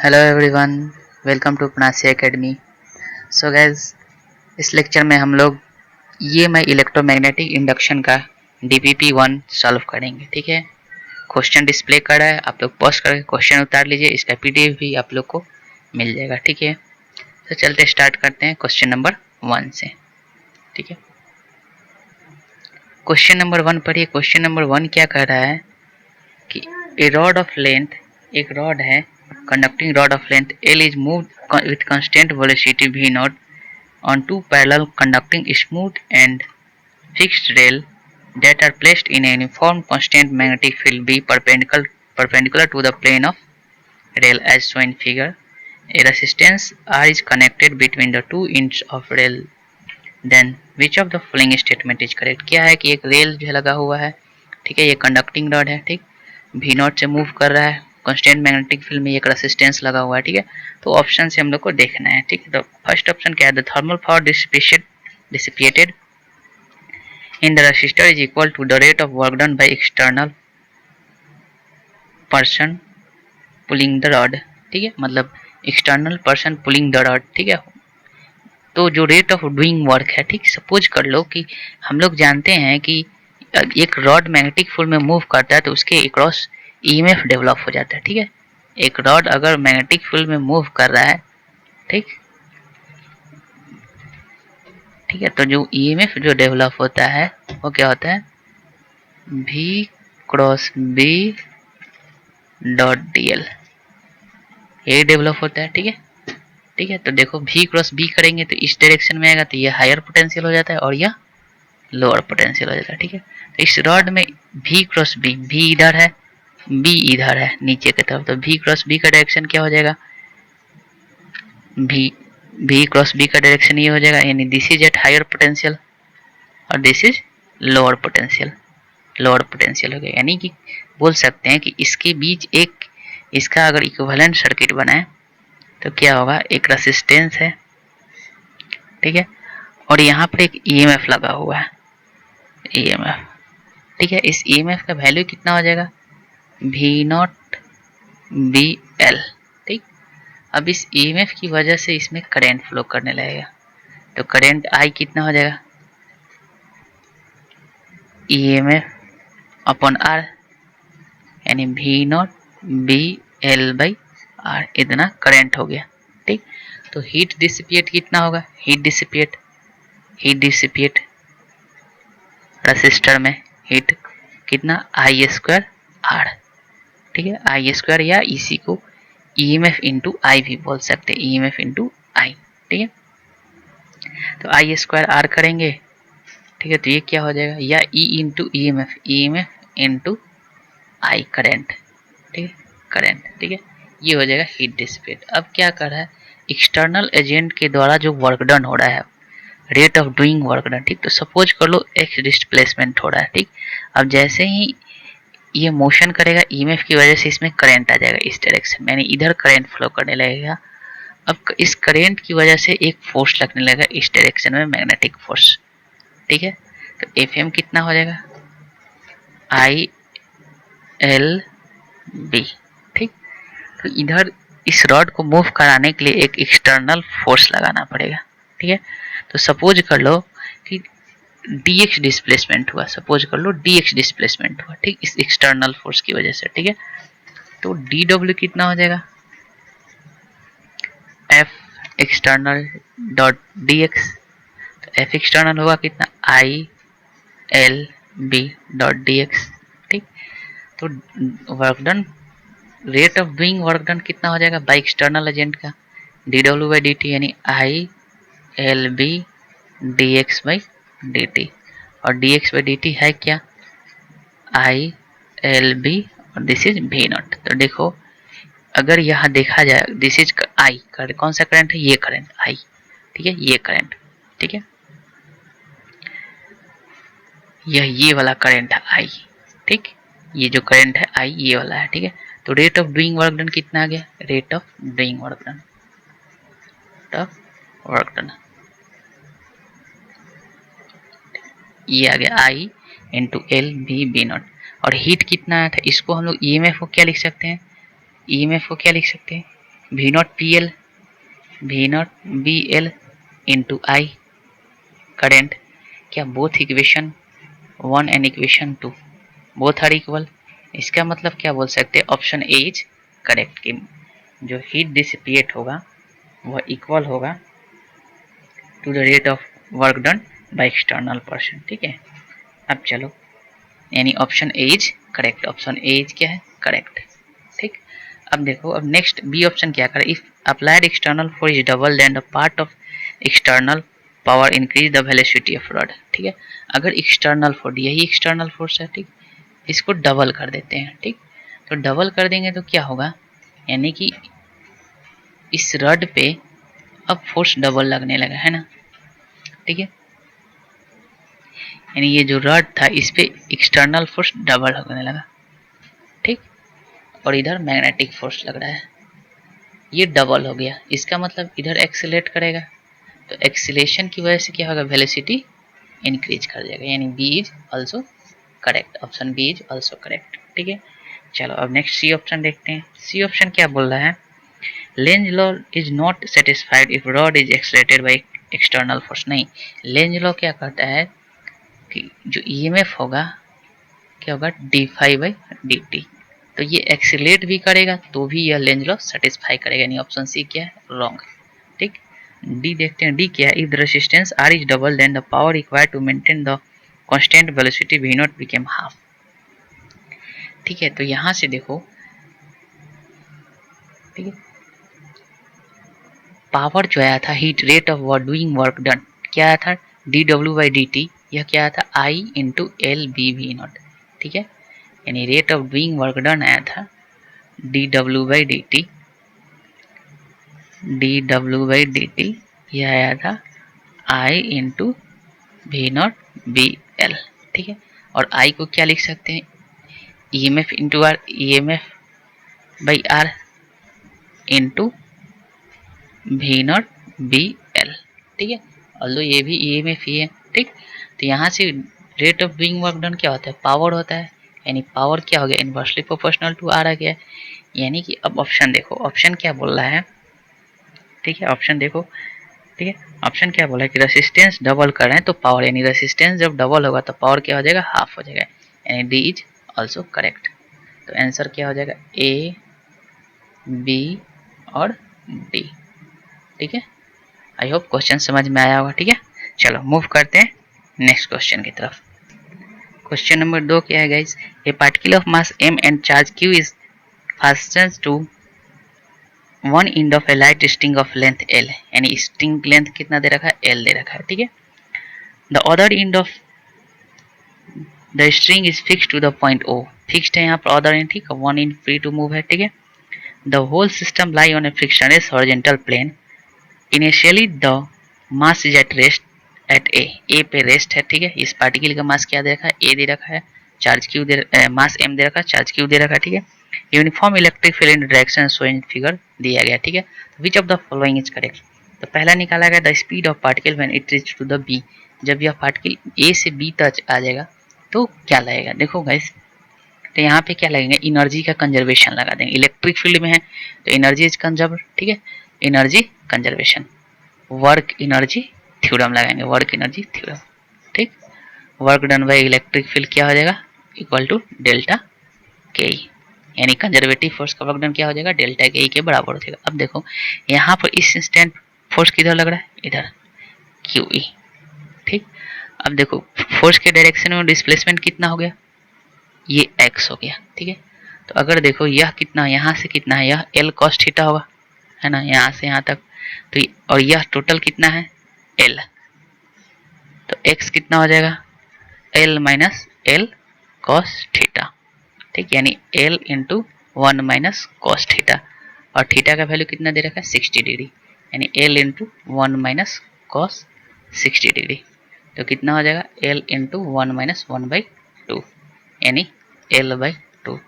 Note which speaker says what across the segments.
Speaker 1: Hello everyone, welcome to अपनासी academy. So guys, इस lecture में हम लोग मैं इलेक्ट्रोमैग्नेटिक इंडक्शन का डीपीपी 1 सॉल्व करेंगे। ठीक है, क्वेश्चन डिस्प्ले कर रहा है, आप लोग पॉज करके क्वेश्चन उतार लीजिए, इसका पीडीएफ भी आप लोग को मिल जाएगा। ठीक है, तो चलते स्टार्ट करते हैं क्वेश्चन नंबर 1 से। ठीक है, क्वेश्चन नंबर 1 पढ़िए। क्वेश्चन नंबर 1 क्या कह रहा है कि ए रॉड ऑफ लेंथ, एक रॉड है, conducting rod of length L is moved with constant velocity V naught on two parallel conducting smooth and fixed rail that are placed in a uniform constant magnetic field B perpendicular to the plane of rail as shown in figure. A resistance R is connected between the two ends of rail. Then which of the following statement is correct? क्या है कि एक rail जो लगा हुआ है, ठीक है, ये कंडक्टिंग रॉड है, ठीक, V नॉट से मूव कर रहा है, कांस्टेंट मैग्नेटिक फील्ड में एक रेसिस्टेंस लगा हुआ है। ठीक है, तो ऑप्शन से हम लोग को देखना है। ठीक है, तो फर्स्ट ऑप्शन क्या है? The thermal power dissipated in the resistor is equal to the rate of work done by external person pulling the rod. ठीक है, मतलब external person pulling the rod. ठीक है, तो जो रेट ऑफ डूइंग वर्क है, ठीक, सपोज कर लो कि हम लोग जानते हैं कि एक रॉड मैग्नेटिक फील्ड में मूव करता है तो उसके अक्रॉस ईएमएफ डेवलप हो जाता है। ठीक है, एक रॉड अगर मैग्नेटिक फील्ड में मूव कर रहा है, ठीक ठीक है, तो जो ईएमएफ जो डेवलप होता है वो क्या होता है? V cross B dot DL, ये डेवलप होता है। ठीक है, ठीक है, तो देखो V क्रॉस B करेंगे तो इस डायरेक्शन में आएगा, तो ये हायर पोटेंशियल हो जाता है और यह लोअर पोटेंशियल हो जाता है। ठीक है, तो इस रॉड में V क्रॉस B, V इधर है, B इधर है नीचे की तरफ, तो V क्रॉस B का डायरेक्शन क्या हो जाएगा? V क्रॉस B का डायरेक्शन ये हो जाएगा, यानी this is at higher potential और this is lower potential. Lower potential हो गया, यानी कि बोल सकते हैं कि इसके बीच एक, इसका अगर इक्विवेलेंट सर्किट बनाए तो क्या होगा? एक रेसिस्टेंस है, ठीक है, और यहाँ पर एक ईएमएफ लगा हुआ है, ईएमएफ। ठीक है, इस ईएमएफ का वैल्यू कितना हो जाएगा? V naught B L. ठीक, अब इस ईएमएफ की वजह से इसमें करंट फ्लो करने लगेगा, तो करंट I कितना हो जाएगा? ईएमएफ अपॉन R, यानी V naught B L by R, इतना करंट हो गया। ठीक, तो हीट डिसिपिएट कितना होगा? हीट डिसिपिएट रेसिस्टर में हीट कितना? I square R. ठीक है, आई स्क्वायर, या इसी को ईएमएफ इंटू आई भी बोल सकते हैं, ईएमएफ इंटू आई। ठीक है, तो आई स्क्वायर आर करेंगे, ठीक है, तो ये क्या हो जाएगा? या E into EMF, EMF into I current. ठीक है, करंट। ठीक है, ये हो जाएगा हीट डिसिपेट। अब क्या कर रहा है? एक्सटर्नल एजेंट के द्वारा जो वर्क डन हो रहा है, rate of doing work done. ठीक, तो सपोज कर लो एक्स डिस्प्लेसमेंट हो रहा है। ठीक, अब जैसे ही ये मोशन करेगा, ईएमएफ की वजह से इसमें करंट आ जाएगा इस डायरेक्शन में, यानी इधर करंट फ्लो करने लगेगा। अब इस करंट की वजह से एक फोर्स लगने लगेगा इस डायरेक्शन में, मैग्नेटिक फोर्स। ठीक है, तो एफएम कितना हो जाएगा? I L B. ठीक, तो इधर इस रॉड को मूव कराने के लिए एक एक्सटर्नल फोर्स लगाना पड़ेगा। ठीक है, तो सपोज कर लो कि dx डिस्प्लेसमेंट हुआ, सपोज कर लो dx डिस्प्लेसमेंट हुआ, ठीक, इस एक्सटर्नल फोर्स की वजह से। ठीक है, तो dw कितना हो जाएगा? f एक्सटर्नल डॉट dx, तो f एक्सटर्नल होगा कितना? I L B dot dx। ठीक, तो work done, rate of doing work done कितना हो जाएगा बाई एक्सटर्नल एजेंट का? dw बाई dt, यानी I L B D X by D T, और dx बाई dt है क्या? आई एल बी, और दिस इज v नॉट। तो देखो, अगर यहाँ देखा जाए, दिस इज आई, कौन सा करंट है? ये करंट आई। ठीक है, ये करंट, ठीक है, ये वाला करंट है आई। ठीक, ये जो करंट है आई, ये वाला है। ठीक है, तो rate of doing work done कितना आ गया? Rate of doing work done, ये आ गया I into L B B nought. और हीट कितना आया था? इसको हम लोग ईएमएफ को क्या लिख सकते हैं? ईएमएफ को क्या लिख सकते हैं? V nought P L, V not B L into I current. क्या both equation 1 and equation 2 both are equal? इसका मतलब क्या बोल सकते हैं, ऑप्शन ए इज करेक्ट कि जो हीट डिसिपिएट होगा वह इक्वल होगा to the rate of work done by external person. ठीक है, अब चलो, यानी option A is correct, option A is क्या है, करेक्ट। ठीक, अब देखो, अब नेक्स्ट बी ऑप्शन क्या करे, if applied external force is double then the part of external power increase the velocity of rod. ठीक है, अगर एक्सटर्नल फोर्स, यही एक्सटर्नल फोर्स है, ठीक, इसको डबल कर देते हैं। ठीक, तो डबल कर देंगे तो क्या होगा, यानी कि इस रड पे अब फोर्स डबल लगने लगा है ना। ठीक है, यानी ये जो रड था इस पे एक्सटर्नल फोर्स डबल लगने लगा। ठीक, और इधर मैग्नेटिक फोर्स लग रहा है, ये डबल हो गया, इसका मतलब इधर एक्सेलेरेट करेगा, तो एक्सीलेशन की वजह से क्या होगा, वेलोसिटी इंक्रीज कर जाएगा, यानी B is also correct, option B is also correct. ठीक है, चलो अब नेक्स्ट सी ऑप्शन देखते हैं। सी ऑप्शन क्या बोल रहा है, Lenz law is not satisfied if rod is accelerated by external force. नहीं, लेंज लॉ क्या कहता है कि जो ईएमएफ होगा क्या होगा, D phi by D T, तो ये एक्सीलेट भी करेगा तो भी यह लेंज लॉ सेटिस्फाई करेगा, यानी ऑप्शन सी क्या है, रॉन्ग। ठीक, डी देखते हैं, डी क्या है, if the resistance R is double then the power required to maintain the constant velocity V not became half. ठीक है, तो यहां से देखो, ठीक है, पावर जो आया था, heat rate of doing work done, क्या आया था, D W by D T, यह क्या आया था, I into L B V nought. ठीक है, यानी rate of doing work done आया था D W by D T, D W by D T, यह आया था I into V not B L. ठीक है, और आई को क्या लिख सकते हैं, E M F into are, E M F by R into V not B L. ठीक है, ऑल्दो ये भी ई एम एफ ही है। ठीक, तो यहाँ से rate of doing work done क्या होता है, पावर होता है, यानी पावर क्या हो गया, इनवर्सली प्रोपोर्शनल टू आर आ गया, यानी कि अब ऑप्शन देखो, ऑप्शन क्या बोल रहा है। ठीक है, ऑप्शन देखो, ठीक है, ऑप्शन क्या बोला है कि रेसिस्टेंस डबल कर रहे हैं तो पावर, यानी रेसिस्टेंस जब डबल होगा तो पावर क्या हो जाएगा, हाफ हो जाएगा, यानी डी इज ऑल्सो करेक्ट। तो आंसर क्या हो जाएगा, ए बी और डी। ठीक है, आई होप क्वेश्चन समझ में आया होगा। ठीक है, चलो मूव करते हैं नेक्स्ट क्वेश्चन की तरफ। क्वेश्चन नंबर 2 क्या है guys, a particle of mass m and charge q is fastened to one end of a light string of length l, यानी स्ट्रिंग लेंथ कितना दे रखा है, l दे रखा है। ठीक है, the other end of the string is fix to the point o, fixed है यहाँ पर अदर एंड, ठीक है, one end free to move है। ठीक है, the whole system lie on a frictionless horizontal plane, initially the mass is at rest at a पे rest है। ठीक है, इस पार्टिकल का मास क्या दे रखा है, ए दे रखा है, चार्ज क्यू दे, मास एम दे रखा है, चार्ज क्यू दे रखा है। ठीक है, uniform electric field in direction show in figure दिया गया। ठीक है, which of the following is correct, तो पहला निकाला गया the speed of particle when it reach to the B, जब यह पार्टिकल ए से बी तक आ जाएगा तो क्या लगेगा, देखो गाइस, तो यहाँ पे क्या लगेगा, एनर्जी का कंजर्वेशन लगा देंगे, इलेक्ट्रिक फील्ड में है तो एनर्जी इज कंजर्व। ठीक है, energy conservation, work energy theorem लगाएंगे, वर्क एनर्जी थ्योरम। ठीक, work done by electric field क्या हो जाएगा, इक्वल टू डेल्टा के, यानी कंजर्वेटिव फोर्स का वर्क डन क्या हो जाएगा, डेल्टा के के बराबर हो जाएगा। अब देखो यहाँ पर इस इंस्टेंट फोर्स किधर लग रहा है, इधर क्यू ई। ठीक, अब देखो फोर्स के डायरेक्शन में डिस्प्लेसमेंट कितना हो गया, ये एक्स हो गया। ठीक है, तो अगर देखो यह कितना, यहाँ से कितना है, यह एल कॉस थीटा होगा, है ना, यहाँ से यहाँ तक, तो और यह टोटल कितना है, एल, तो एक्स कितना हो जाएगा, L minus L cos theta. ठीक, यानी L into 1 minus cos theta, और थीटा का वैल्यू कितना दे रखा है, 60 डिग्री, यानी L into 1 minus cos 60 degree, तो कितना हो जाएगा, एल इंटू 1 माइनस 1 बाई 2, यानी एल बाई 2,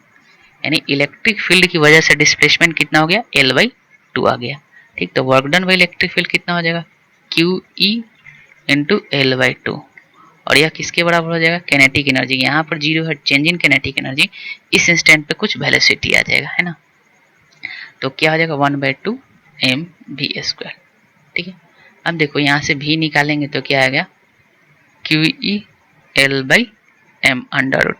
Speaker 1: यानी इलेक्ट्रिक फील्ड की वजह से डिस्प्लेसमेंट कितना हो गया, एल बाई 2 आ गया। ठीक, तो work done by electric field कितना हो जाएगा, Q E into L by 2, और यह किसके बराबर हो जाएगा, कैनेटिक एनर्जी, यहाँ पर जीरो है, चेंज इन कैनेटिक एनर्जी, इस इंस्टेंट पे कुछ वेलोसिटी आ जाएगा, है ना। तो क्या हो जाएगा 1/2 mv²। ठीक है, अब देखो यहाँ से v निकालेंगे तो क्या आ गया QE L/m under root,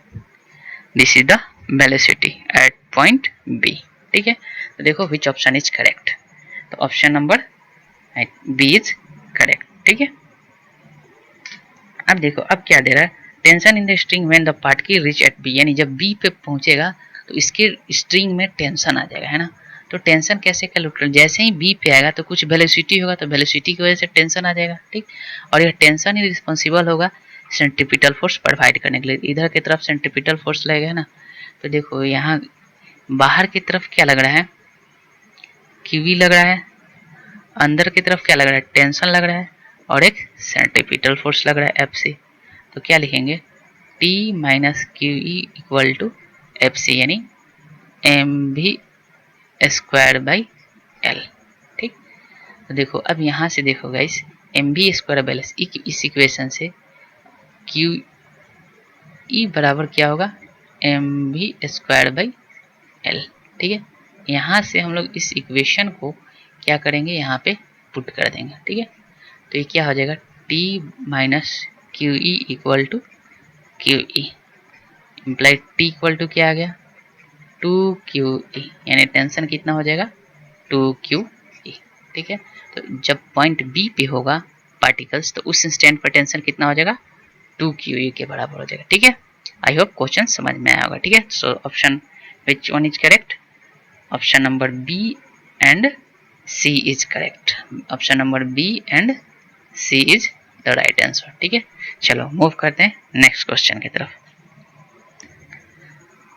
Speaker 1: this is the velocity at point B। ठीक है, तो देखो विच ऑप्शन इज करेक्ट, तो option number B is correct. ठीक है, अब देखो अब क्या दे रहा है, tension in the string when the particle reach at B, यानी जब बी पे पहुंचेगा तो इसके स्ट्रिंग में टेंशन आ जाएगा, है ना। तो टेंशन कैसे कैलकुलेट, जैसे ही बी पे आएगा तो कुछ वेलोसिटी होगा, तो वेलोसिटी की वजह से टेंशन आ जाएगा। ठीक, और यह टेंशन ही रिस्पॉन्सिबल होगा सेंट्रीपिटल फोर्स प्रोवाइड करने के लिए। इधर की तरफ सेंट्रीपिटल फोर्स लगेगा, है ना। तो देखो यहाँ बाहर की तरफ क्या लग रहा है, क्यूवी लग रहा है, अंदर की तरफ क्या लग रहा है, टेंशन लग रहा है, और एक सेंट्रीपिटल फोर्स लग रहा है एफ सी। तो क्या लिखेंगे, T minus Q E equal to F C, यानी mv²/L। ठीक, तो देखो अब यहाँ से देखो गाइस, mv²/L इस इक्वेशन से क्यू ई बराबर क्या होगा mv²/L। ठीक है, यहाँ से हम लोग इस इक्वेशन को क्या करेंगे, यहाँ पे पुट कर देंगे। ठीक है, तो ये क्या हो जाएगा, T minus Q E equal to Q E, implied T equal to क्या आ गया 2QE, यानी टेंशन कितना हो जाएगा 2QE। ठीक है, तो जब पॉइंट बी पे होगा पार्टिकल्स तो उस इंस्टेंट पर टेंशन कितना हो जाएगा 2QE के बराबर हो जाएगा। ठीक है, आई होप क्वेश्चन समझ में आया होगा। ठीक है, so option which one is correct, option number B and C is correct, option number B and C is the right answer. ठीक है, चलो मूव करते हैं नेक्स्ट क्वेश्चन की तरफ।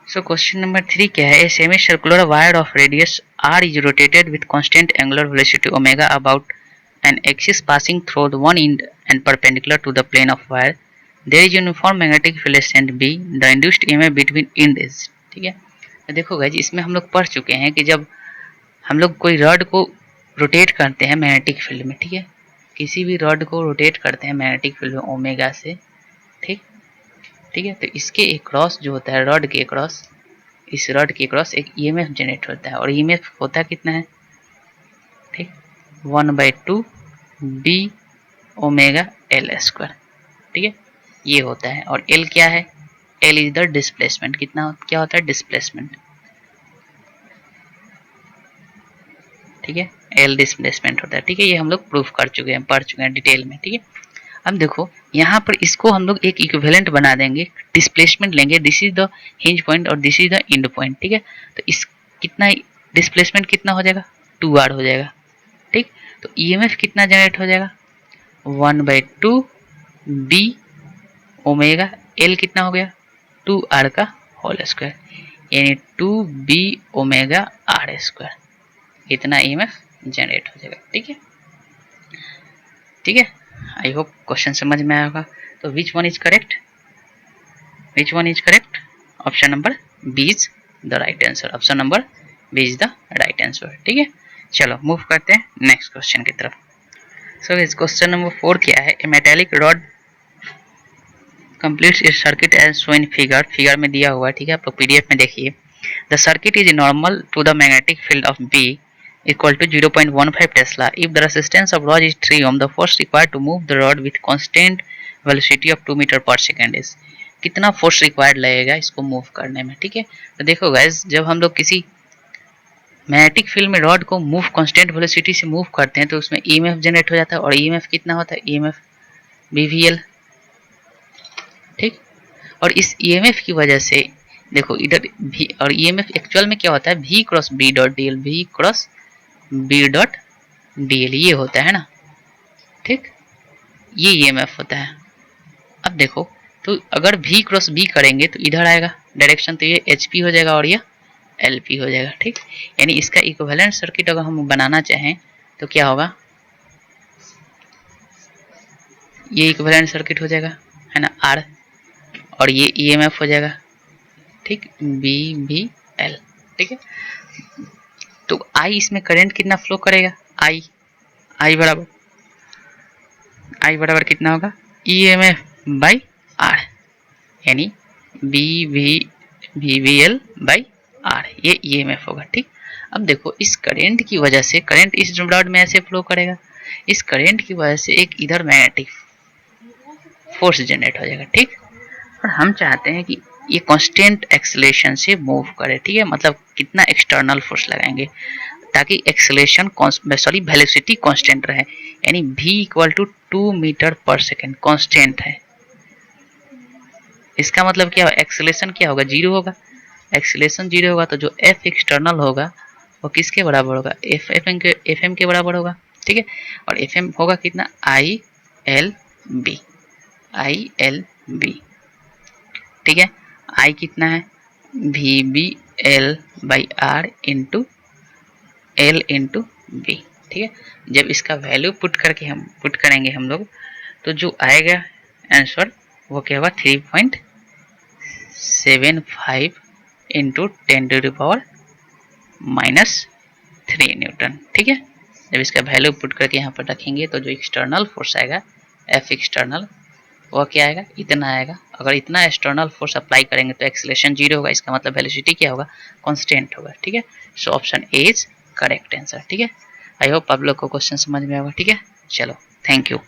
Speaker 1: सो क्वेश्चन नंबर 3 क्या है, a semi circular wire of radius r is rotated with constant angular velocity omega about an axis passing through the one end and perpendicular to the plane of wire. There is uniform magnetic field and B. The induced EMF between end is। ठीक है, तो देखो guys इसमें हम लोग पढ़ चुके हैं कि जब हम लोग कोई रॉड को रोटेट करते हैं मैग्नेटिक फील्ड में, ठीक है, किसी भी रॉड को रोटेट करते हैं मैग्नेटिक फील्ड में ओमेगा से, ठीक ठीक है, तो इसके अक्रॉस जो होता है रॉड के अक्रॉस, इस रॉड के अक्रॉस एक ईएमएफ जनरेट होता है, और ईएमएफ होता कितना है, ठीक 1/2 बी ओमेगा एल स्क्वायर। ठीक है, ये होता है, और एल क्या है, एल इज द डिस्प्लेसमेंट, कितना क्या होता है डिस्प्लेसमेंट। ठीक है, एल डिस्प्लेसमेंट होता है। ठीक है, ये हम लोग प्रूफ कर चुके हैं, पढ़ चुके हैं डिटेल में। ठीक है, अब देखो यहाँ पर इसको हम लोग एक इक्विवेलेंट बना देंगे, डिस्प्लेसमेंट लेंगे, this is the hinge point और this is the end point. ठीक है, तो इस कितना डिस्प्लेसमेंट कितना हो जाएगा 2r हो जाएगा। ठीक, तो ईएमएफ कितना जनरेट हो जाएगा 1/2 बी ओमेगा एल कितना हो गया 2r का होल स्क्वायर, यानी 2b ओमेगा r स्क्वायर, इतना ईएमएफ जनरेट हो जाएगा। ठीक है, ठीक है, आई होप क्वेश्चन समझ में आया होगा। तो which one is correct, which one is correct, option number B is the right answer, option number B is the right answer. ठीक है, चलो मूव करते हैं नेक्स्ट क्वेश्चन की तरफ। सो इस क्वेश्चन नंबर 4 क्या है, a metallic rod completes its circuit as show in figure, figure में दिया हुआ है। ठीक है, आप पीडीएफ में देखिए, the circuit is normal to the magnetic field of B equal to 0.15 Tesla. If the resistance of rod is 3 ohm, the force required to move the rod with constant velocity of 2 meter per second is। कितना force required लगेगा इसको move करने में। ठीक है, तो देखो guys जब हम लोग किसी मैग्नेटिक फील्ड में रॉड को मूव कांस्टेंट वेलोसिटी से मूव करते हैं तो उसमें ईएमएफ जनरेट हो जाता है, और ईएमएफ कितना होता है ईएमएफ बीवीएल। ठीक, और इस ईएमएफ की वजह से देखो इधर भी, और ईएमएफ एक्चुअल में क्या होता है v cross B dot DL, v cross B dot DL ये होता है ना। ठीक, ये ईएमएफ होता है। अब देखो तो अगर v क्रॉस बी करेंगे तो इधर आएगा डायरेक्शन, तो ये HP हो जाएगा और ये LP हो जाएगा। ठीक, यानी इसका इक्विवेलेंट सर्किट अगर हम बनाना चाहें तो क्या होगा, ये इक्विवेलेंट सर्किट हो जाएगा, है ना R, और ये EMF हो जाएगा। ठीक, BVL। ठीक है, तो I इसमें करंट कितना फ्लो करेगा, I बराबर कितना होगा EMF बाई R, यानी BVL बाई R, ये EMF होगा। ठीक, अब देखो इस करंट की वजह से, करंट इस रॉड में ऐसे फ्लो करेगा, इस करंट की वजह से एक इधर मैग्नेटिक फोर्स जनरेट हो जाएगा, ठीक। और हम चाहते हैं कि ये कांस्टेंट एक्सेलरेशन से मूव करे, ठीक है, मतलब कितना एक्सटर्नल फोर्स लगाएंगे ताकि एक्सेलरेशन सॉरी वेलोसिटी कांस्टेंट रहे, यानी v इक्वल टू 2 मीटर पर सेकेंड कांस्टेंट है। इसका मतलब क्या, एक्सेलरेशन क्या होगा, जीरो होगा। एक्सेलरेशन जीरो होगा तो जो एफ एक्सटर्नल होगा वो किसके बराबर होगा, एफ एम के बराबर होगा, ठीक है। और एफ एम होगा कितना, आई एल बी, ठीक है। आई कितना है, V B L by R into L into B, ठीक है। जब इसका वैल्यू पुट करेंगे हम लोग, तो जो आएगा आंसर वो क्या होगा, 3.75 इंटू 10⁻³ न्यूटन, ठीक है। जब इसका वैल्यू पुट करके यहाँ पर रखेंगे तो जो एक्सटर्नल फोर्स आएगा एफ एक्सटर्नल, वह क्या आएगा, इतना आएगा। अगर इतना एक्सटर्नल फोर्स अप्लाई करेंगे तो एक्सेलरेशन जीरो होगा, इसका मतलब वेलोसिटी क्या होगा, कांस्टेंट होगा, ठीक है। So option A is correct answer, ठीक है। आई होप आप लोग को क्वेश्चन समझ में होगा, ठीक है। चलो, थैंक यू।